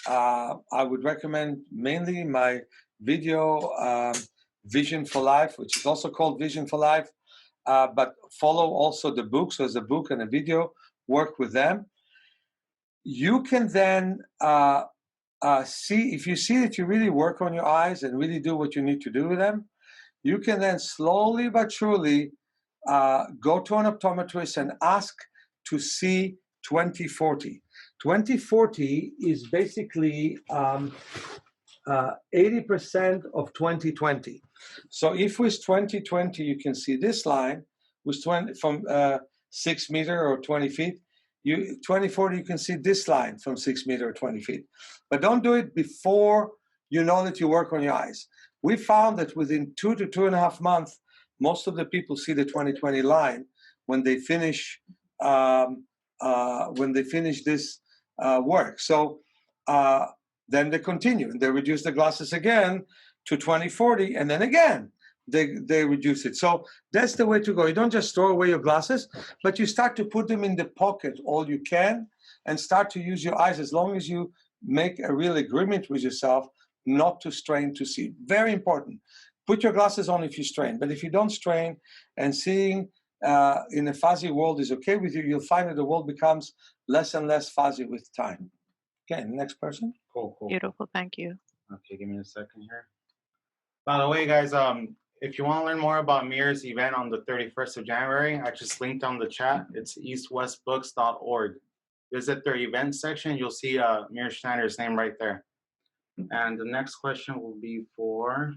I would recommend mainly my video, Vision for Life, which is also called Vision for Life, but follow also the book. So there's a book and a video, work with them. You can then see, if you see that you really work on your eyes and really do what you need to do with them, you can then slowly but surely go to an optometrist and ask to see 20/40. 20/40 is basically 80% of 20/20. So if with 20/20 you can see this line, with 20 from 6 meters or 20 feet, 20/40 you can see this line from 6 meters or 20 feet. But don't do it before you know that you work on your eyes. We found that within 2 to 2.5 months, most of the people see the 20/20 line when they finish this work. So then they continue and they reduce the glasses again to 20/40, and then again they reduce it. So that's the way to go. You don't just throw away your glasses, but you start to put them in the pocket all you can and start to use your eyes as long as you make a real agreement with yourself not to strain to see. Very important. Put your glasses on if you strain, but if you don't strain and seeing in a fuzzy world is okay with you, you'll find that the world becomes less and less fuzzy with time. Okay, next person. Cool. Beautiful, thank you. Okay, give me a second here. By the way, guys, if you want to learn more about Meir's event on the 31st of January, I just linked on the chat. It's eastwestbooks.org. Visit their event section. You'll see Meir Schneider's name right there. And the next question will be for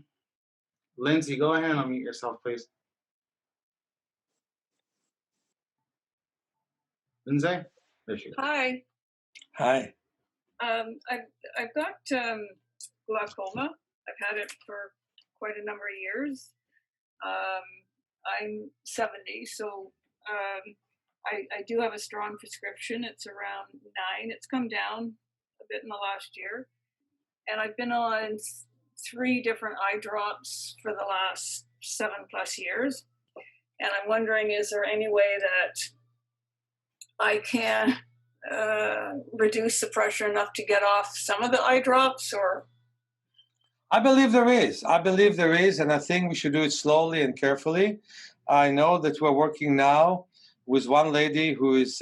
Lindsay. Go ahead and unmute yourself, please. Lindsay? There she goes. Hi. Hi. I've got glaucoma. I've had it for quite a number of years. I'm 70, so I do have a strong prescription. It's around 9. It's come down a bit in the last year. And I've been on 3 different eye drops for the last 7+ years. And I'm wondering, is there any way that I can reduce the pressure enough to get off some of the eye drops, or? I believe there is. I believe there is, and I think we should do it slowly and carefully. I know that we're working now with one lady who is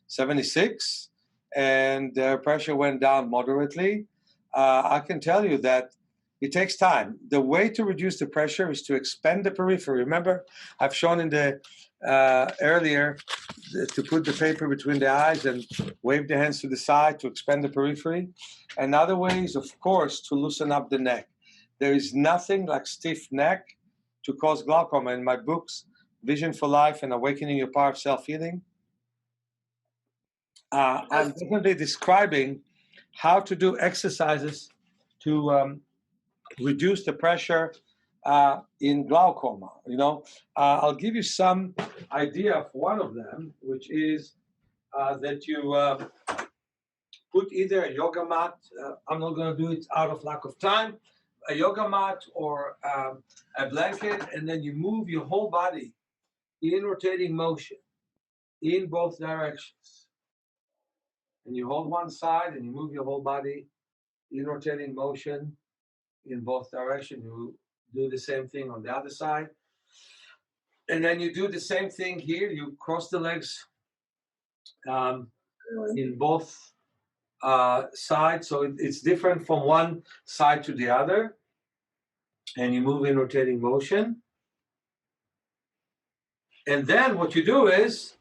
76, and her pressure went down moderately. I can tell you that it takes time. The way to reduce the pressure is to expand the periphery. Remember, I've shown in the earlier to put the paper between the eyes and wave the hands to the side to expand the periphery. Another way is, of course, to loosen up the neck. There is nothing like stiff neck to cause glaucoma. In my books, Vision for Life and Awakening Your Power of Self-Healing, I'm definitely describing how to do exercises to reduce the pressure in glaucoma. You know, I'll give you some idea of one of them, which is that you put either a yoga mat. I'm not going to do it out of lack of time. A yoga mat or a blanket, and then you move your whole body in rotating motion in both directions. And you hold one side and you move your whole body in rotating motion in both directions. You do the same thing on the other side. And then you do the same thing here. You cross the legs in both sides. So it's different from one side to the other. And you move in rotating motion. And then what you do is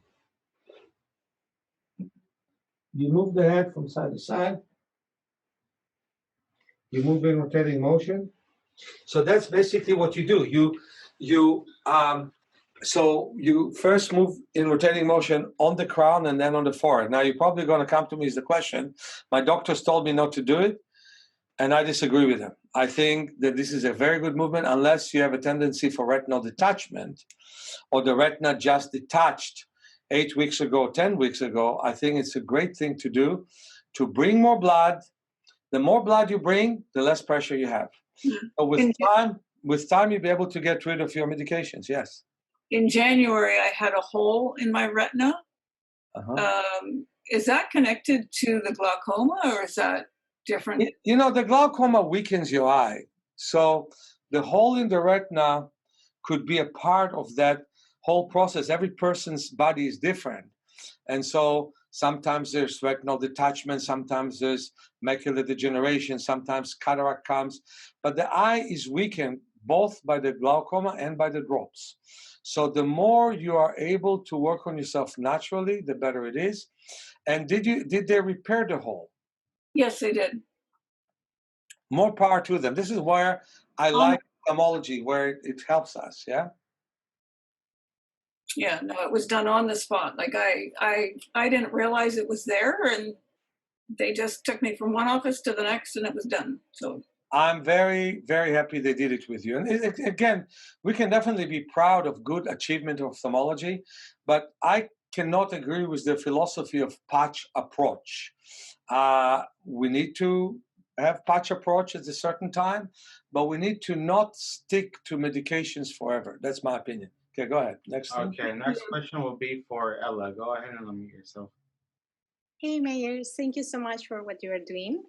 you move the head from side to side. You move in rotating motion. So that's basically what you do. So you first move in rotating motion on the crown and then on the forehead. Now you're probably going to come to me as the question. My doctors told me not to do it, and I disagree with them. I think that this is a very good movement unless you have a tendency for retinal detachment, or the retina just detached 8 weeks ago, 10 weeks ago. I think it's a great thing to do to bring more blood. The more blood you bring, the less pressure you have. So with time, you'll be able to get rid of your medications. Yes. In January, I had a hole in my retina. Is that connected to the glaucoma, or is that different? You know, the glaucoma weakens your eye. So the hole in the retina could be a part of that whole process. Every person's body is different. And so sometimes there's retinal detachment, sometimes there's macular degeneration, sometimes cataract comes. But the eye is weakened both by the glaucoma and by the drops. So the more you are able to work on yourself naturally, the better it is. And did they repair the hole? Yes, they did. More power to them. This is where I like ophthalmology, where it helps us. Yeah. Yeah, no, it was done on the spot. Like I didn't realize it was there, and they just took me from one office to the next, and it was done. So I'm very, very happy they did it with you. And again, we can definitely be proud of good achievement of ophthalmology, but I cannot agree with the philosophy of patch approach. We need to have patch approach at a certain time, but we need to not stick to medications forever. That's my opinion. Okay, go ahead. Next one. Okay, next question will be for Ella. Go ahead and unmute yourself. Hey, Meir, thank you so much for what you are doing.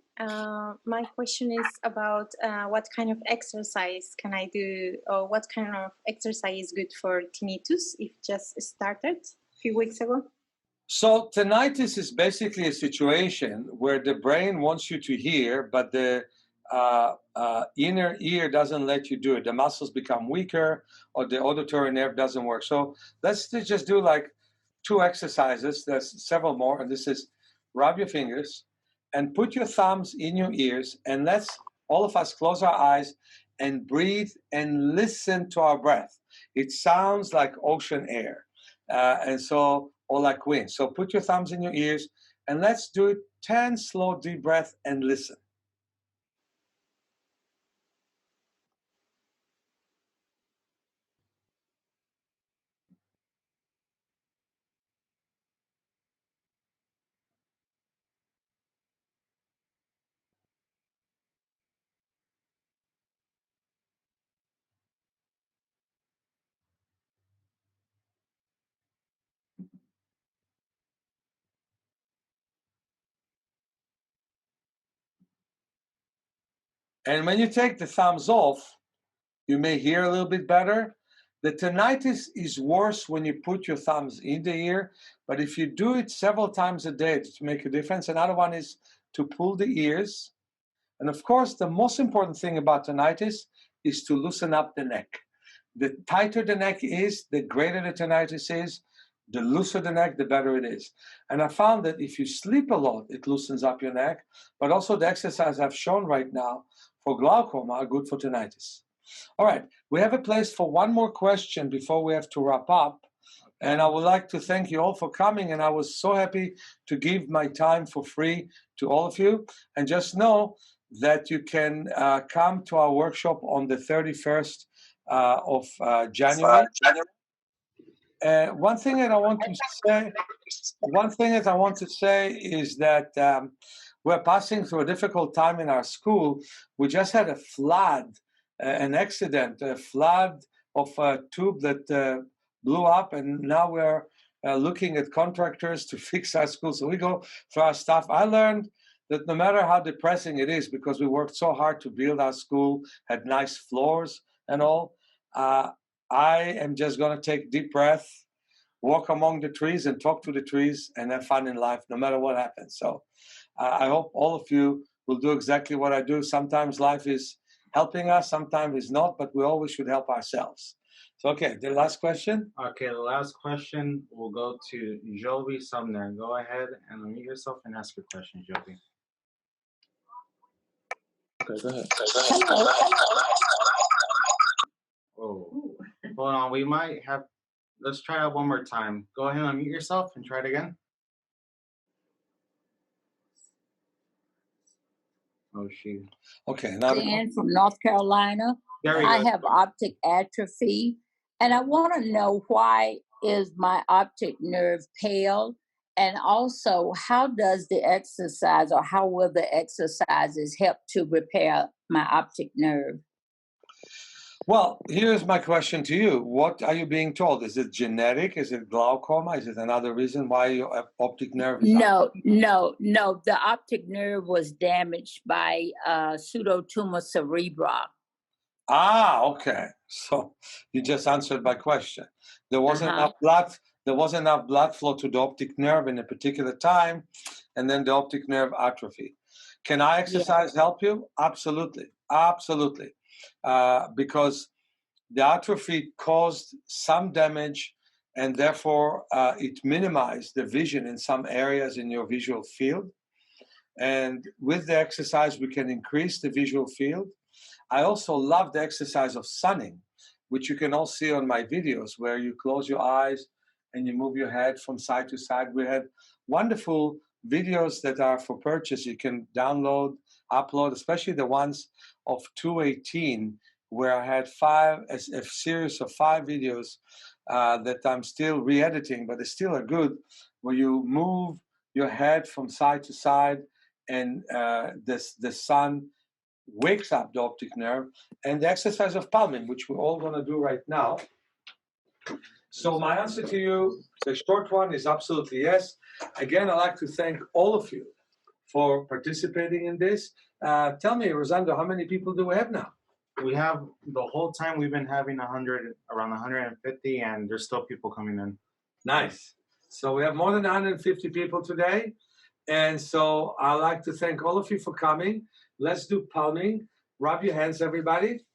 My question is about what kind of exercise can I do, or what kind of exercise is good for tinnitus if just started a few weeks ago? So tinnitus is basically a situation where the brain wants you to hear, but the inner ear doesn't let you do it. The muscles become weaker, or the auditory nerve doesn't work. So let's just do like 2 exercises. There's several more, and this is rub your fingers and put your thumbs in your ears, and let's all of us close our eyes and breathe and listen to our breath. It sounds like ocean air, or like wind. So put your thumbs in your ears, and let's do it 10 slow deep breaths and listen. And when you take the thumbs off, you may hear a little bit better. The tinnitus is worse when you put your thumbs in the ear, but if you do it several times a day to make a difference. Another one is to pull the ears. And of course, the most important thing about tinnitus is to loosen up the neck. The tighter the neck is, the greater the tinnitus is. The looser the neck, the better it is. And I found that if you sleep a lot, it loosens up your neck, but also the exercise I've shown right now for glaucoma are good for tinnitus. All right, we have a place for one more question before we have to wrap up. And I would like to thank you all for coming. And I was so happy to give my time for free to all of you. And just know that you can come to our workshop on the 31st of January. One thing that I want to say is that we're passing through a difficult time in our school. We just had a flood, an accident, a flood of a tube that blew up, and now we're looking at contractors to fix our school. So we go through our stuff. I learned that no matter how depressing it is, because we worked so hard to build our school, had nice floors and all, I am just going to take a deep breath, walk among the trees and talk to the trees and have fun in life, no matter what happens. So I hope all of you will do exactly what I do. Sometimes life is helping us, sometimes it's not, but we always should help ourselves. So, okay, the last question. Okay, the last question will go to Jovi Sumner. Go ahead and unmute yourself and ask your question, Jovi. Okay, go ahead. Oh, hold on. We might have. Let's try that one more time. Go ahead and unmute yourself and try it again. Oh, she. Okay, now. Dan from North Carolina. There we I go. have optic atrophy, and I want to know why is my optic nerve pale, and also how does the exercise or how will the exercises help to repair my optic nerve? Well, here's my question to you. What are you being told? Is it genetic? Is it glaucoma? Is it another reason why your optic nerve is No. The optic nerve was damaged by pseudotumor cerebri. Ah, okay. So you just answered my question. There wasn't enough blood. There wasn't enough blood flow to the optic nerve in a particular time, and then the optic nerve atrophy. Can I exercise help you? Absolutely, absolutely. Because the atrophy caused some damage, and therefore it minimized the vision in some areas in your visual field. And with the exercise, we can increase the visual field. I also love the exercise of sunning, which you can all see on my videos, where you close your eyes and you move your head from side to side. We had wonderful videos that are for purchase. You can download, upload, especially the ones of 218, where I had a series of 5 videos that I'm still re-editing, but they still are good, where you move your head from side to side, and the sun wakes up the optic nerve, and the exercise of palming, which we're all going to do right now. So my answer to you, the short one, is absolutely yes. Again, I'd like to thank all of you for participating in this. Tell me, Rosando, how many people do we have now? We have, the whole time we've been having around 150, and there's still people coming in. Nice. So we have more than 150 people today. And so I'd like to thank all of you for coming. Let's do palming. Rub your hands, everybody.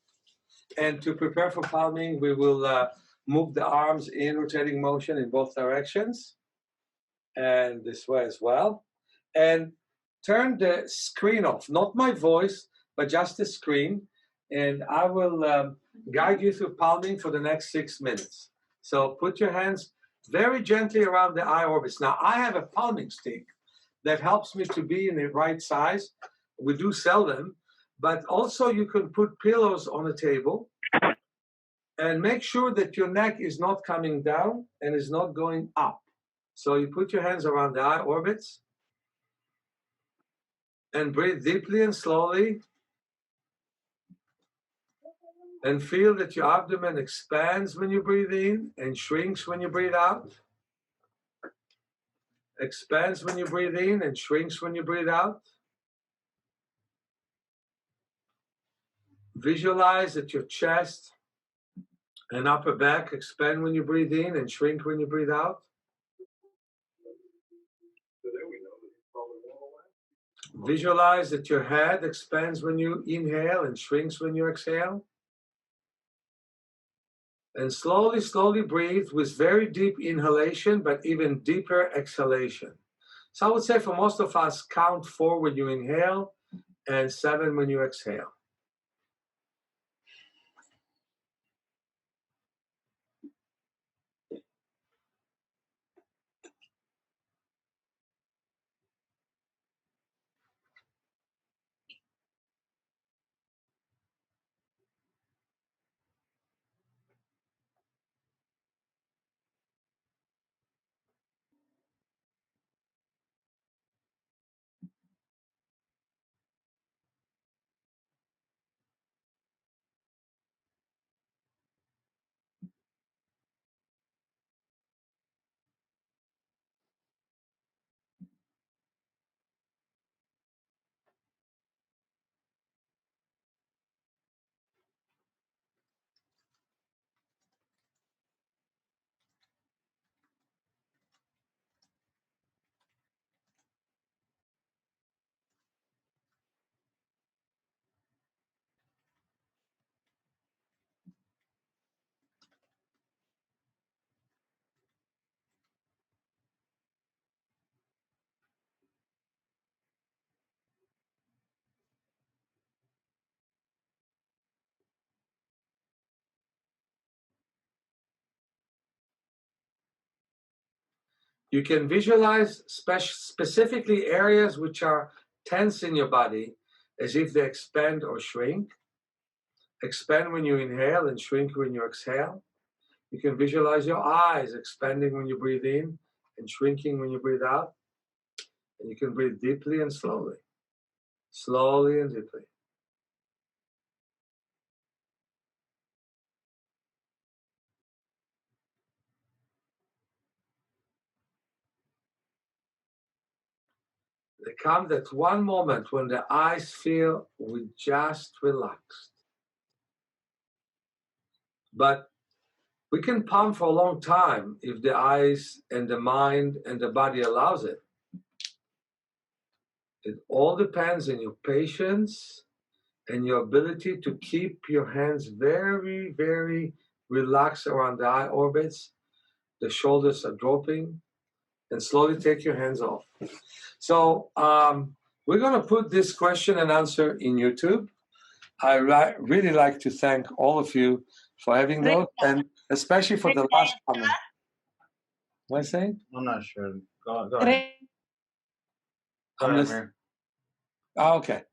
And to prepare for palming, we will move the arms in rotating motion in both directions. And this way as well. And turn the screen off, not my voice, but just the screen. And I will guide you through palming for the next 6 minutes. So put your hands very gently around the eye orbits. Now, I have a palming stick that helps me to be in the right size. We do sell them, but also you can put pillows on the table and make sure that your neck is not coming down and is not going up. So you put your hands around the eye orbits and breathe deeply and slowly, and feel that your abdomen expands when you breathe in and shrinks when you breathe out. Expands when you breathe in and shrinks when you breathe out. Visualize that your chest and upper back expand when you breathe in and shrink when you breathe out. Visualize that your head expands when you inhale and shrinks when you exhale. And slowly, slowly breathe with very deep inhalation, but even deeper exhalation. So I would say for most of us, count 4 when you inhale and 7 when you exhale. You can visualize specifically areas which are tense in your body as if they expand or shrink. Expand when you inhale and shrink when you exhale. You can visualize your eyes expanding when you breathe in and shrinking when you breathe out. And you can breathe deeply and slowly. Slowly and deeply. There comes that one moment when the eyes feel we just relaxed. But we can palm for a long time if the eyes and the mind and the body allows it. It all depends on your patience and your ability to keep your hands very, very relaxed around the eye orbits. The shoulders are dropping, and slowly take your hands off. So we're going to put this question and answer in YouTube. I really like to thank all of you for having those, and especially for the last comment. What I saying? I'm not sure. Go ahead. I'm listening. Okay.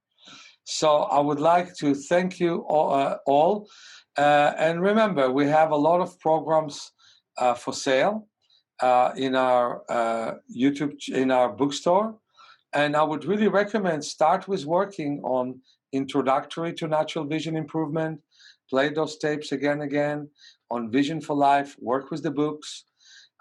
So I would like to thank you all. And remember, we have a lot of programs for sale in our YouTube, in our bookstore. And I would really recommend start with working on Introductory to Natural Vision Improvement, play those tapes again and again, on Vision for Life, work with the books.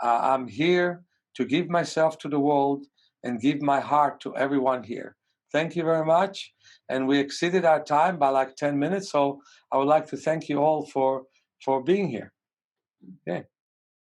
I'm here to give myself to the world and give my heart to everyone here. Thank you very much. And we exceeded our time by like 10 minutes. So I would like to thank you all for being here. Okay.